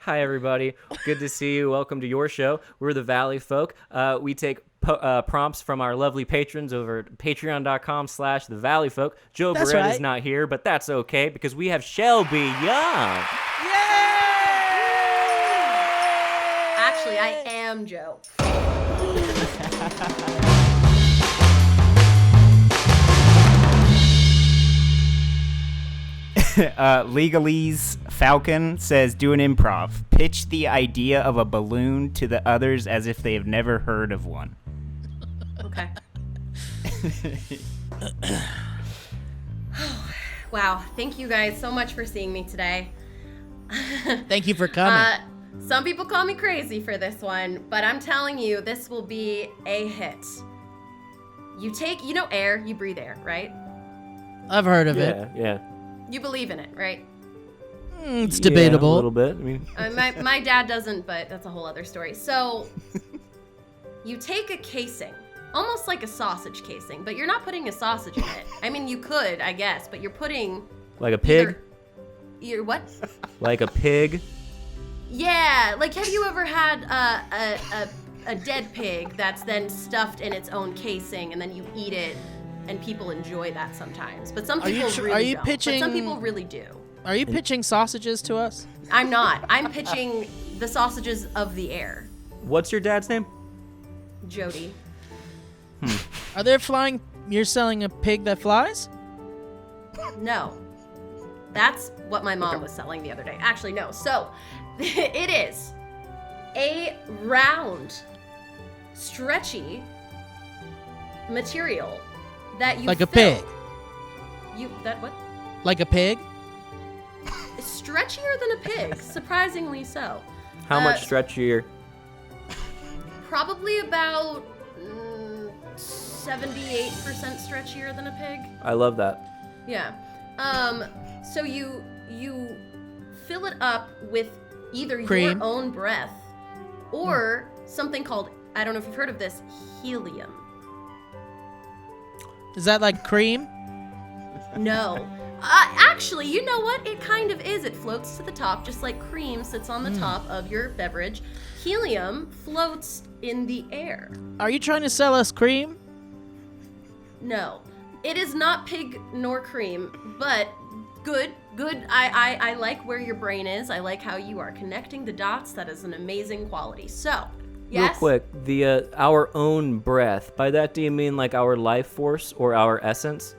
Hi, everybody. Good to see you. Welcome to your show. We're the Valleyfolk. We take prompts from our lovely patrons over at patreon.com/thevalleyfolk. Joe Barrett is not here, but that's okay because we have Shelby Young. Yay! Actually, I am Joe. Legalese Falcon says, do an improv. Pitch the idea of a balloon to the others as if they have never heard of one. Okay. Wow. Thank you guys so much for seeing me today. Thank you for coming. Some people call me crazy for this one, but I'm telling you, this will be a hit. You know air, you breathe air, right? I've heard of it. Yeah. You believe in it, right? It's debatable. A little bit. I mean, my dad doesn't, but that's a whole other story. So, you take a casing, almost like a sausage casing, but you're not putting a sausage in it. I mean, you could, I guess, but you're putting... Like a pig? You're what? Like a pig? Yeah, like have you ever had a dead pig that's then stuffed in its own casing and then you eat it? And people enjoy that sometimes, but some people really don't. But some people really do. Are you pitching sausages to us? I'm not. I'm pitching the sausages of the air. What's your dad's name? Jody. Are there flying? You're selling a pig that flies? No. That's what my mom was selling the other day. Actually, no. So, it is a round, stretchy material that you like a fill. pig. What? Like a pig? It's stretchier than a pig, surprisingly so. How much stretchier? Probably about 78% stretchier than a pig. I love that. Yeah. So you fill it up with either cream. Your own breath or something called, I don't know if you've heard of this, helium. Is that like cream? No. Actually, you know what? It kind of is. It floats to the top, just like cream sits on the top of your beverage. Helium floats in the air. Are you trying to sell us cream? No. It is not pig nor cream, but good. I like where your brain is. I like how you are connecting the dots. That is an amazing quality. So, yes? Real quick, the our own breath. By that, do you mean like our life force or our essence?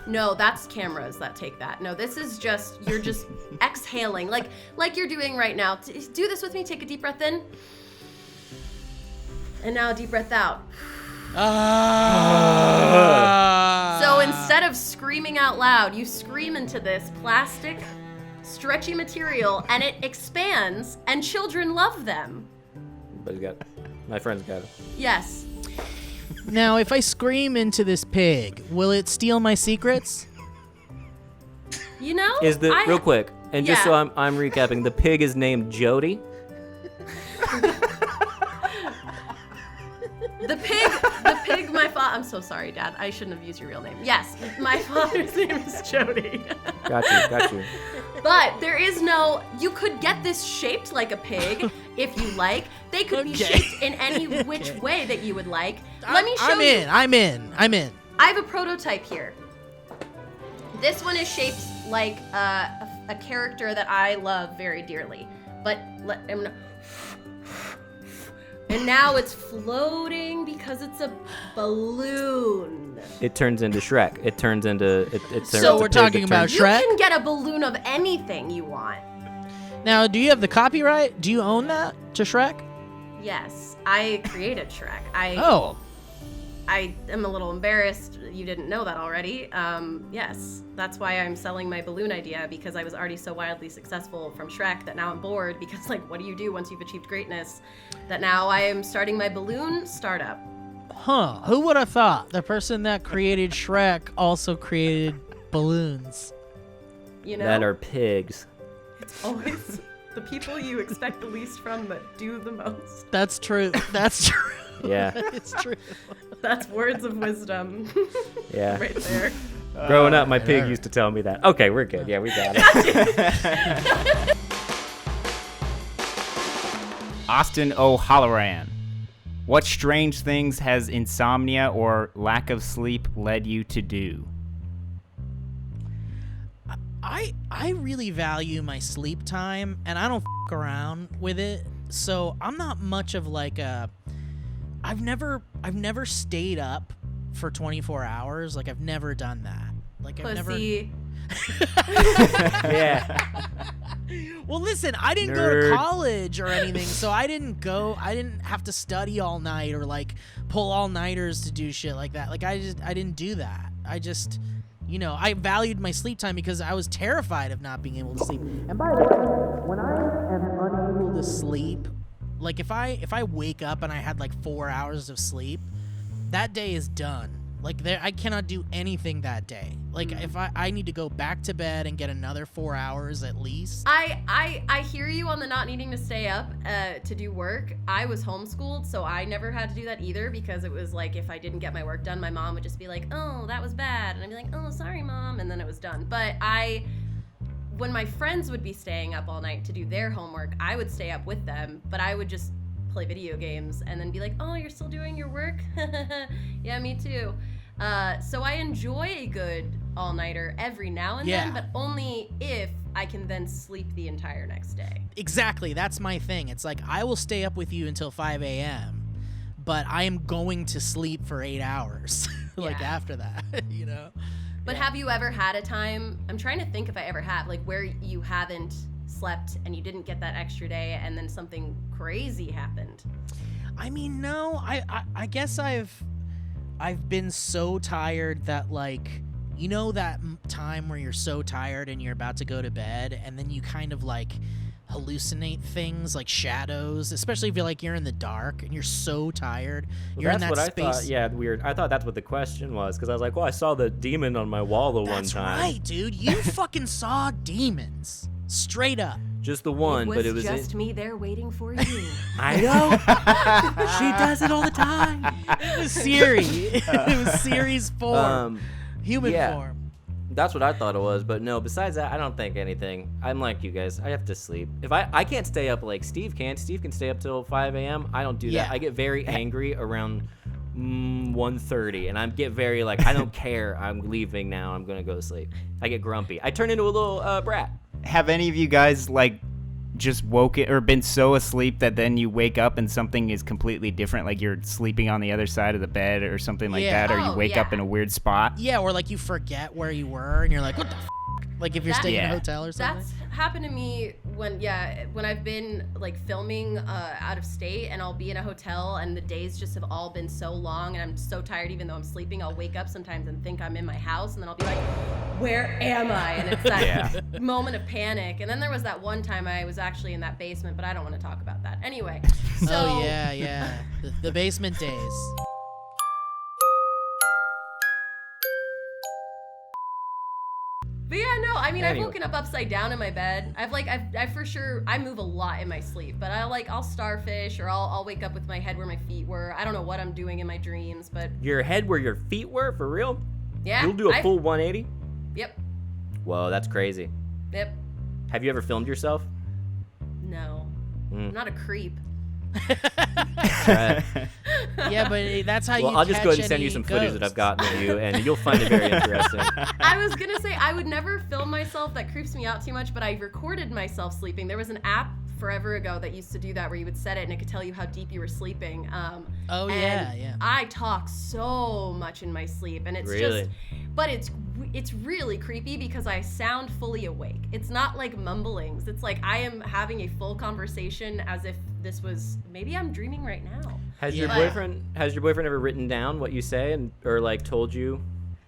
No, that's cameras that take that. No, this is just, you're just exhaling, like you're doing right now. Do this with me. Take a deep breath in. And now a deep breath out. So instead of screaming out loud, you scream into this plastic, stretchy material, and it expands, and children love them. My friend's got it. Yes. Now, if I scream into this pig, will it steal my secrets? You know? Real quick, and just so I'm recapping, the pig is named Jody. The pig, my father, I'm so sorry, Dad. I shouldn't have used your real name. Yes, my father's name is Jody. Got you. But there is no, you could get this shaped like a pig if you like. They could be shaped in any which way that you would like. Let me show you. I'm in. I have a prototype here. This one is shaped like a character that I love very dearly. But and now it's floating because it's a balloon. It turns into Shrek. It turns into... So we're talking about Shrek? You can get a balloon of anything you want. Now, do you have the copyright? Do you own that to Shrek? Yes, I created Shrek. I am a little embarrassed you didn't know that already. Yes, that's why I'm selling my balloon idea, because I was already so wildly successful from Shrek that now I'm bored because, like, what do you do once you've achieved greatness? That now I am starting my balloon startup. Huh, who would have thought the person that created Shrek also created balloons? You know? That are pigs. It's always the people you expect the least from that do the most. That's true. That's true. Yeah. It's true. That's words of wisdom. Yeah. Right there. Growing up, my pig used to tell me that. Okay, we're good. Yeah, we got it. Austin O'Halloran. What strange things has insomnia or lack of sleep led you to do? I really value my sleep time, and I don't f*** around with it. So I'm not much of like a. I've never stayed up for 24 hours. Like I've never done that. Like I've never. Yeah. Well, listen, I didn't go to college or anything, so I didn't have to study all night or like pull all-nighters to do shit like that. Like I didn't do that. I just, I valued my sleep time because I was terrified of not being able to sleep. And by the way, when I am unable to sleep, like if I wake up and I had like 4 hours of sleep, that day is done. Like I cannot do anything that day. Like if I need to go back to bed and get another 4 hours at least. I hear you on the not needing to stay up to do work. I was homeschooled, so I never had to do that either because it was like if I didn't get my work done, my mom would just be like, "Oh, that was bad," and I'd be like, "Oh, sorry, mom," and then it was done. But when my friends would be staying up all night to do their homework, I would stay up with them, but I would just play video games and then be like, "Oh, you're still doing your work?" Yeah, me too. So I enjoy a good all-nighter every now and then, but only if I can then sleep the entire next day. Exactly. That's my thing. It's like I will stay up with you until 5 a.m., but I am going to sleep for 8 hours like after that, But have you ever had a time, I'm trying to think if I ever have, like where you haven't slept and you didn't get that extra day and then something crazy happened? I mean, no. I guess I've been so tired that like, that time where you're so tired and you're about to go to bed and then you kind of like hallucinate things like shadows, especially if you're in the dark and you're so tired. Well, you're that's in that what space. I thought. Yeah, weird. I thought that's what the question was because I was like, well, I saw the demon on my wall the one time. That's right, dude. You fucking saw demons. Straight up. Just the one, but it was just me there waiting for you. I know. She does it all the time. It was Siri. It was Siri's form. Human form. That's what I thought it was, but no, besides that, I don't think anything. I'm like you guys. I have to sleep. If I can't stay up like Steve can. Steve can stay up till 5 a.m. I don't do that. I get very angry around 1:30, and I get very like, I don't care. I'm leaving now. I'm going to go to sleep. I get grumpy. I turn into a little brat. Have any of you guys like just woken or been so asleep that then you wake up and something is completely different, like you're sleeping on the other side of the bed or something like that, or you wake up in a weird spot? Yeah, or like you forget where you were and you're like, what the f-? Like if you're staying in a hotel or something. That's happened to me when I've been like filming out of state and I'll be in a hotel and the days just have all been so long and I'm so tired even though I'm sleeping. I'll wake up sometimes and think I'm in my house and then I'll be like, where am I? And it's that moment of panic. And then there was that one time I was actually in that basement, but I don't want to talk about that. Anyway. So, oh yeah. The basement days. But yeah, no, I mean, anyway. I've woken up upside down in my bed. I for sure, I move a lot in my sleep, but I'll starfish or I'll wake up with my head where my feet were. I don't know what I'm doing in my dreams, but. Your head where your feet were, for real? Yeah. You'll do a full 180? Yep. Whoa, that's crazy. Yep. Have you ever filmed yourself? No. I'm not a creep. Right. Yeah, but that's how you I'll just go ahead and send you some ghosts. footage that I've gotten of you, and you'll find it very interesting. I was going to say, I would never film myself. That creeps me out too much, but I recorded myself sleeping. There was an app forever ago that used to do that where you would set it and it could tell you how deep you were sleeping. Yeah. I talk so much in my sleep, and it's really? But it's really creepy because I sound fully awake. It's not like mumblings. It's like I am having a full conversation as if this was, maybe I'm dreaming right now. Has your boyfriend ever written down what you say or like told you?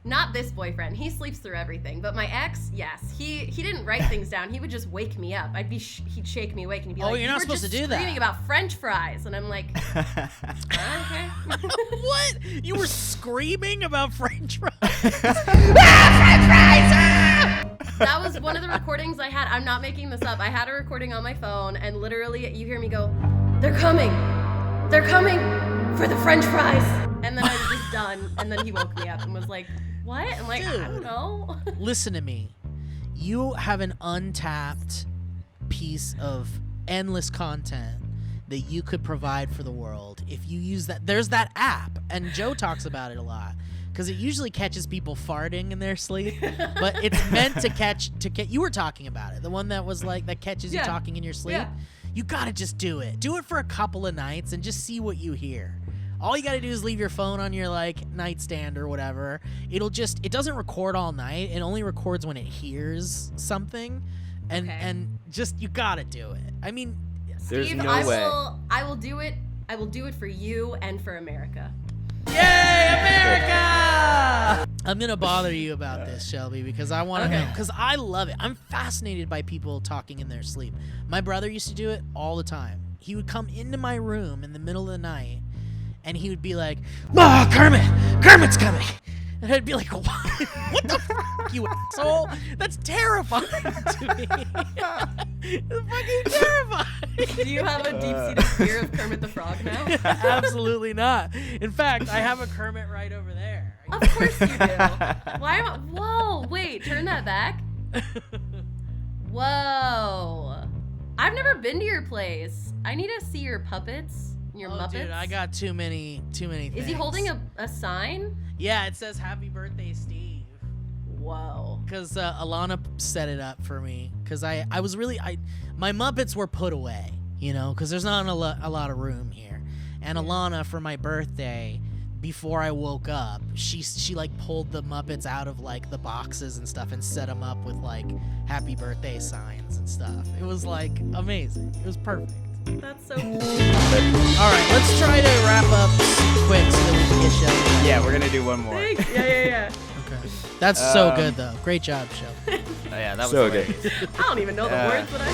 Not this boyfriend. He sleeps through everything. But my ex, yes. He didn't write things down. He would just wake me up. He'd shake me awake and he'd be like, you're not supposed to do that. Screaming about French fries. And I'm like, okay. What? You were screaming about French fries? French fries! That was one of the recordings I had. I'm not making this up. I had a recording on my phone and literally you hear me go, they're coming. They're coming for the French fries. And then I was just done. And then he woke me up and was like, what? I'm like, dude, I don't know. Listen to me. You have an untapped piece of endless content that you could provide for the world if you use that. There's that app, and Joe talks about it a lot because it usually catches people farting in their sleep, but it's meant to catch. You were talking about it, the one that was like that catches you talking in your sleep. Yeah. You gotta just do it. Do it for a couple of nights and just see what you hear. All you gotta do is leave your phone on your like nightstand or whatever. It doesn't record all night. It only records when it hears something, and just you gotta do it. I mean, there's Steve, no way. I will do it. I will do it for you and for America. Yay, America! I'm gonna bother you about this, Shelby, because I want to know. Because I love it. I'm fascinated by people talking in their sleep. My brother used to do it all the time. He would come into my room in the middle of the night, and he would be like, "Ma, Kermit's coming." And I'd be like, what the fuck, you asshole? That's terrifying to me. It's fucking terrifying. Do you have a deep-seated fear of Kermit the Frog now? Absolutely not. In fact, I have a Kermit right over there. Of course you do. Why am I? Whoa, wait, turn that back. Whoa. I've never been to your place. I need to see your puppets. Your Muppets? Dude, I got too many things. Is he holding a sign? Yeah, it says "Happy Birthday, Steve." Whoa. Because Alana set it up for me. Because my Muppets were put away, because there's not a lot of room here. And Alana, for my birthday, before I woke up, she like pulled the Muppets out of like the boxes and stuff and set them up with like "Happy Birthday" signs and stuff. It was like amazing. It was perfect. That's so cool. All right, let's try to wrap up quick so that we can get Shelby. Yeah, we're gonna do one more. Thanks. Yeah. Okay. That's so good though. Great job, Shelby. Oh, yeah, that was So good. hilarious. I don't even know the words that I